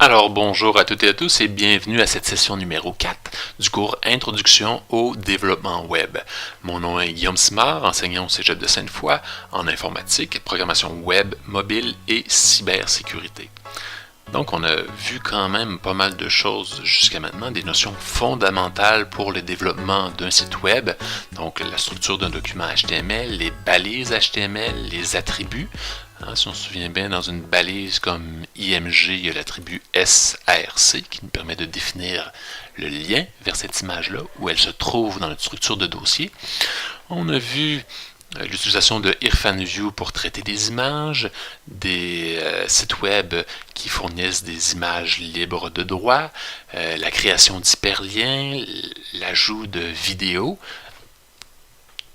Alors bonjour à toutes et à tous et bienvenue à cette session numéro 4 du cours Introduction au développement web. Mon nom est Guillaume Simard, enseignant au Cégep de Sainte-Foy en informatique, programmation web, mobile et cybersécurité. Donc on a vu quand même pas mal de choses jusqu'à maintenant, des notions fondamentales pour le développement d'un site web, donc la structure d'un document HTML, les balises HTML, les attributs. Si on se souvient bien, dans une balise comme IMG, il y a l'attribut SRC qui nous permet de définir le lien vers cette image-là, où elle se trouve dans notre structure de dossier. On a vu l'utilisation de IrfanView pour traiter des images, des sites web qui fournissent des images libres de droit, la création d'hyperliens, l'ajout de vidéos.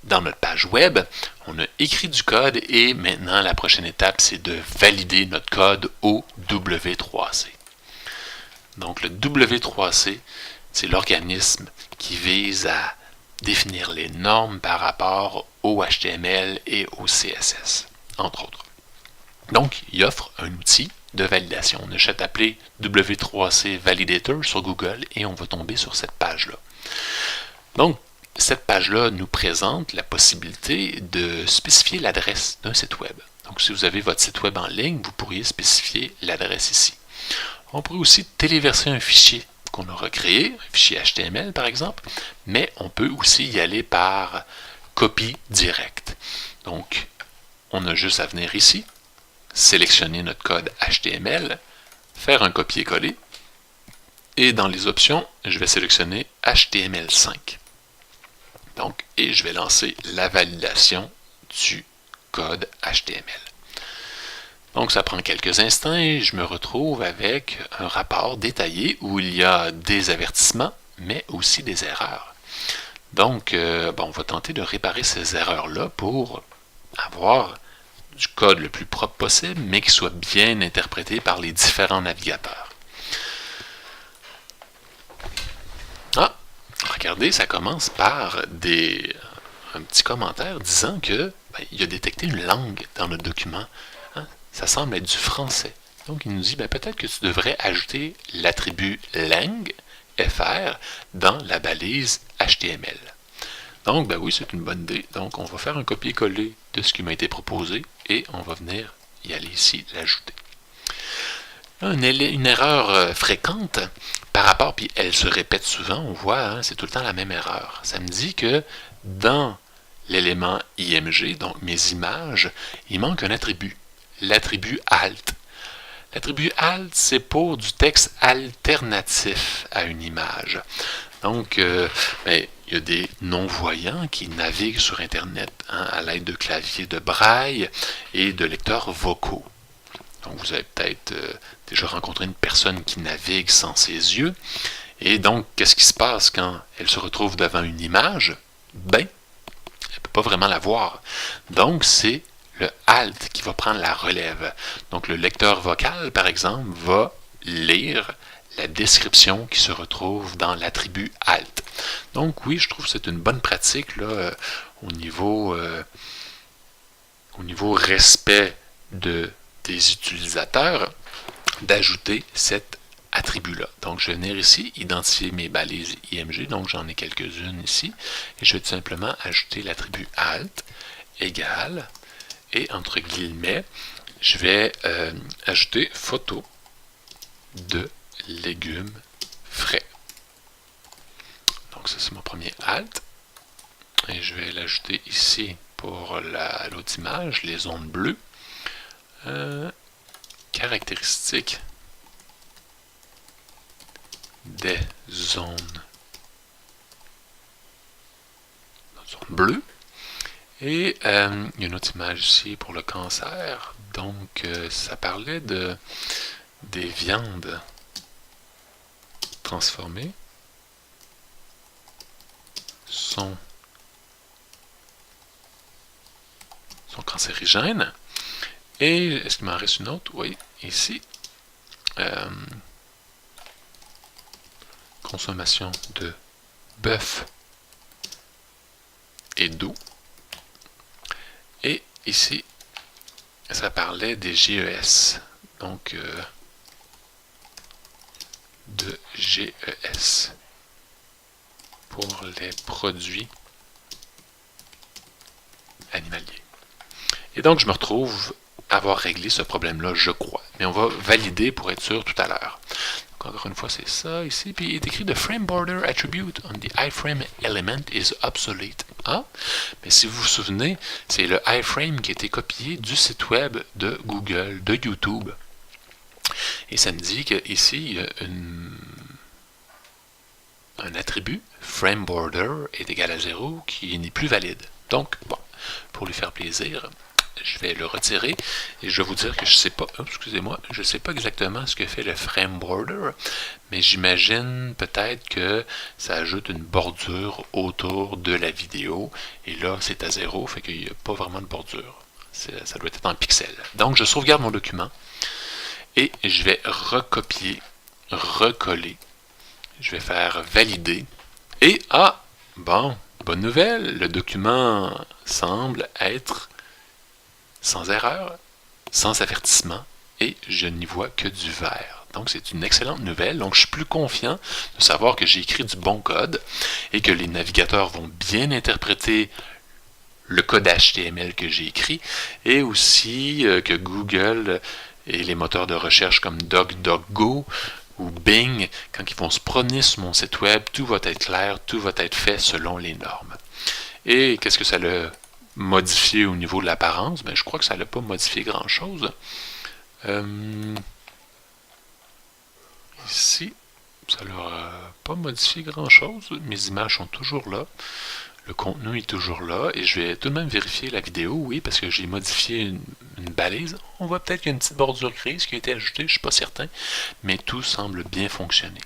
Dans notre page web, on a écrit du code et maintenant la prochaine étape, c'est de valider notre code au W3C. Donc le W3C, c'est l'organisme qui vise à définir les normes par rapport au HTML et au CSS, entre autres. Donc, il offre un outil de validation. On a juste à taper W3C Validator sur Google et on va tomber sur cette page-là. Donc, cette page-là nous présente la possibilité de spécifier l'adresse d'un site web. Donc, si vous avez votre site web en ligne, vous pourriez spécifier l'adresse ici. On pourrait aussi téléverser un fichier qu'on aura créé, un fichier HTML par exemple, mais on peut aussi y aller par copie directe. Donc, on a juste à venir ici, sélectionner notre code HTML, faire un copier-coller, et dans les options, je vais sélectionner HTML5. Donc, et je vais lancer la validation du code HTML. Donc, ça prend quelques instants et je me retrouve avec un rapport détaillé où il y a des avertissements, mais aussi des erreurs. Donc, on va tenter de réparer ces erreurs-là pour avoir du code le plus propre possible, mais qui soit bien interprété par les différents navigateurs. Regardez, ça commence par un petit commentaire disant que il a détecté une langue dans notre document. Ça semble être du français. Donc, il nous dit peut-être que tu devrais ajouter l'attribut lang, fr, dans la balise HTML. Donc, oui, c'est une bonne idée. Donc, on va faire un copier-coller de ce qui m'a été proposé et on va venir y aller ici, l'ajouter. Une erreur fréquente par rapport, puis elle se répète souvent, on voit, c'est tout le temps la même erreur. Ça me dit que dans l'élément IMG, donc mes images, il manque un attribut, l'attribut alt. L'attribut alt, c'est pour du texte alternatif à une image. Donc, il y a des non-voyants qui naviguent sur Internet à l'aide de claviers de braille et de lecteurs vocaux. Donc, vous avez peut-être déjà rencontré une personne qui navigue sans ses yeux. Et donc, qu'est-ce qui se passe quand elle se retrouve devant une image? Elle ne peut pas vraiment la voir. Donc, c'est le alt qui va prendre la relève. Donc, le lecteur vocal, par exemple, va lire la description qui se retrouve dans l'attribut alt. Donc, oui, je trouve que c'est une bonne pratique là, au niveau respect des utilisateurs d'ajouter cet attribut-là. Donc, je vais venir ici, identifier mes balises IMG, donc j'en ai quelques-unes ici, et je vais tout simplement ajouter l'attribut alt égale, et entre guillemets, je vais ajouter photo de légumes frais. Donc, ça c'est mon premier alt, et je vais l'ajouter ici pour l'autre image, les zones bleues. Caractéristiques des zones bleues. Et il y a une autre image ici pour le cancer. Donc, ça parlait des viandes transformées sont cancérigènes. Et est-ce qu'il m'en reste une autre? Oui, ici. Consommation de bœuf et d'eau. Et ici, ça parlait des GES. Donc, de GES pour les produits animaliers. Et donc, je me retrouve à avoir réglé ce problème-là, je crois. Mais on va valider pour être sûr tout à l'heure. Encore une fois, c'est ça ici. Puis il est écrit The frame border attribute on the iframe element is obsolete. Ah, mais si vous vous souvenez, c'est le iframe qui a été copié du site web de Google, de YouTube. Et ça me dit qu'ici, il y a un attribut, frame border est égal à 0, qui n'est plus valide. Donc, bon, pour lui faire plaisir, je vais le retirer et je vais vous dire que je sais pas, excusez-moi, je sais pas exactement ce que fait le frame border, mais j'imagine peut-être que ça ajoute une bordure autour de la vidéo et là c'est à 0, fait qu'il n'y a pas vraiment de bordure. Ça doit être en pixels. Donc je sauvegarde mon document et je vais recopier, recoller. Je vais faire valider et bon, bonne nouvelle, le document semble être sans erreur, sans avertissement, et je n'y vois que du vert. Donc, c'est une excellente nouvelle. Donc, je suis plus confiant de savoir que j'ai écrit du bon code et que les navigateurs vont bien interpréter le code HTML que j'ai écrit et aussi que Google et les moteurs de recherche comme DuckDuckGo ou Bing, quand ils vont se promener sur mon site web, tout va être clair, tout va être fait selon les normes. Et qu'est-ce que ça a modifié au niveau de l'apparence? Ben, je crois que ça n'a pas modifié grand-chose. Ici, ça n'a pas modifié grand-chose. Mes images sont toujours là. Le contenu est toujours là. Et je vais tout de même vérifier la vidéo, oui, parce que j'ai modifié une balise. On voit peut-être qu'il y a une petite bordure grise qui a été ajoutée, je ne suis pas certain. Mais tout semble bien fonctionner.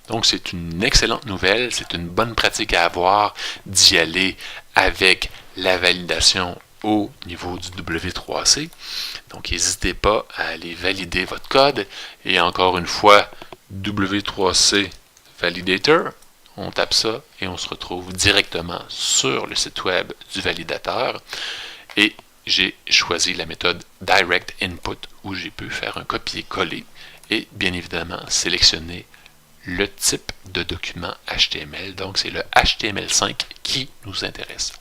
Donc, c'est une excellente nouvelle. C'est une bonne pratique à avoir d'y aller avec la validation au niveau du W3C. Donc, n'hésitez pas à aller valider votre code. Et encore une fois, W3C Validator. On tape ça et on se retrouve directement sur le site web du validateur. Et j'ai choisi la méthode Direct Input où j'ai pu faire un copier-coller et bien évidemment sélectionner le type de document HTML. Donc, c'est le HTML5 qui nous intéresse.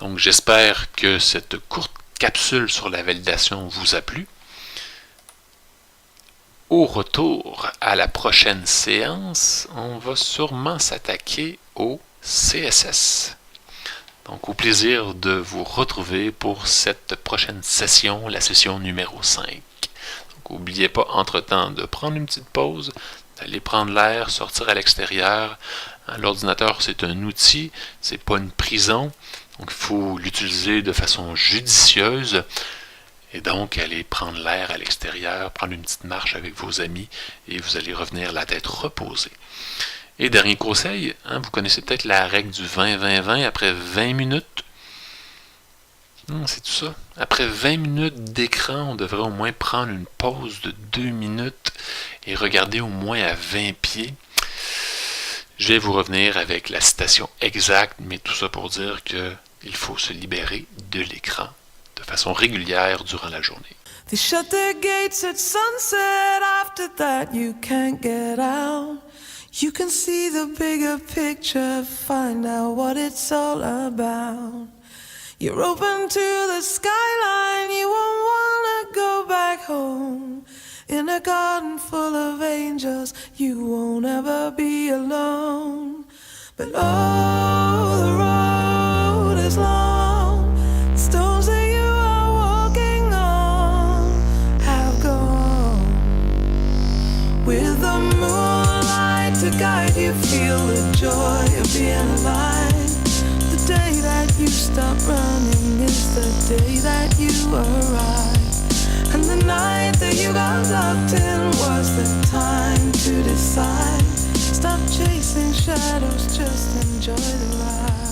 Donc, j'espère que cette courte capsule sur la validation vous a plu. Au retour à la prochaine séance, on va sûrement s'attaquer au CSS. Donc, au plaisir de vous retrouver pour cette prochaine session, la session numéro 5. Donc, n'oubliez pas entre-temps de prendre une petite pause, d'aller prendre l'air, sortir à l'extérieur. L'ordinateur, c'est un outil, c'est pas une prison. Donc, il faut l'utiliser de façon judicieuse. Et donc, allez prendre l'air à l'extérieur, prendre une petite marche avec vos amis et vous allez revenir la tête reposée. Et dernier conseil, vous connaissez peut-être la règle du 20-20-20 après 20 minutes. C'est tout ça. Après 20 minutes d'écran, on devrait au moins prendre une pause de 2 minutes et regarder au moins à 20 pieds. Je vais vous revenir avec la citation exacte, mais tout ça pour dire qu'il faut se libérer de l'écran de façon régulière durant la journée. They shut their gates at sunset. After that you can't get out. You can see the bigger picture, find out what it's all about. You're open to the skyline, you won't wanna go back home. In a garden full of angels, you won't ever be alone. But oh, the road is long, the stones that you are walking on have gone. With the moonlight to guide you, feel the joy of being alive. The day that you stop running is the day that you arrive. And the night that you got locked in was the time to decide. Stop chasing shadows, just enjoy the ride.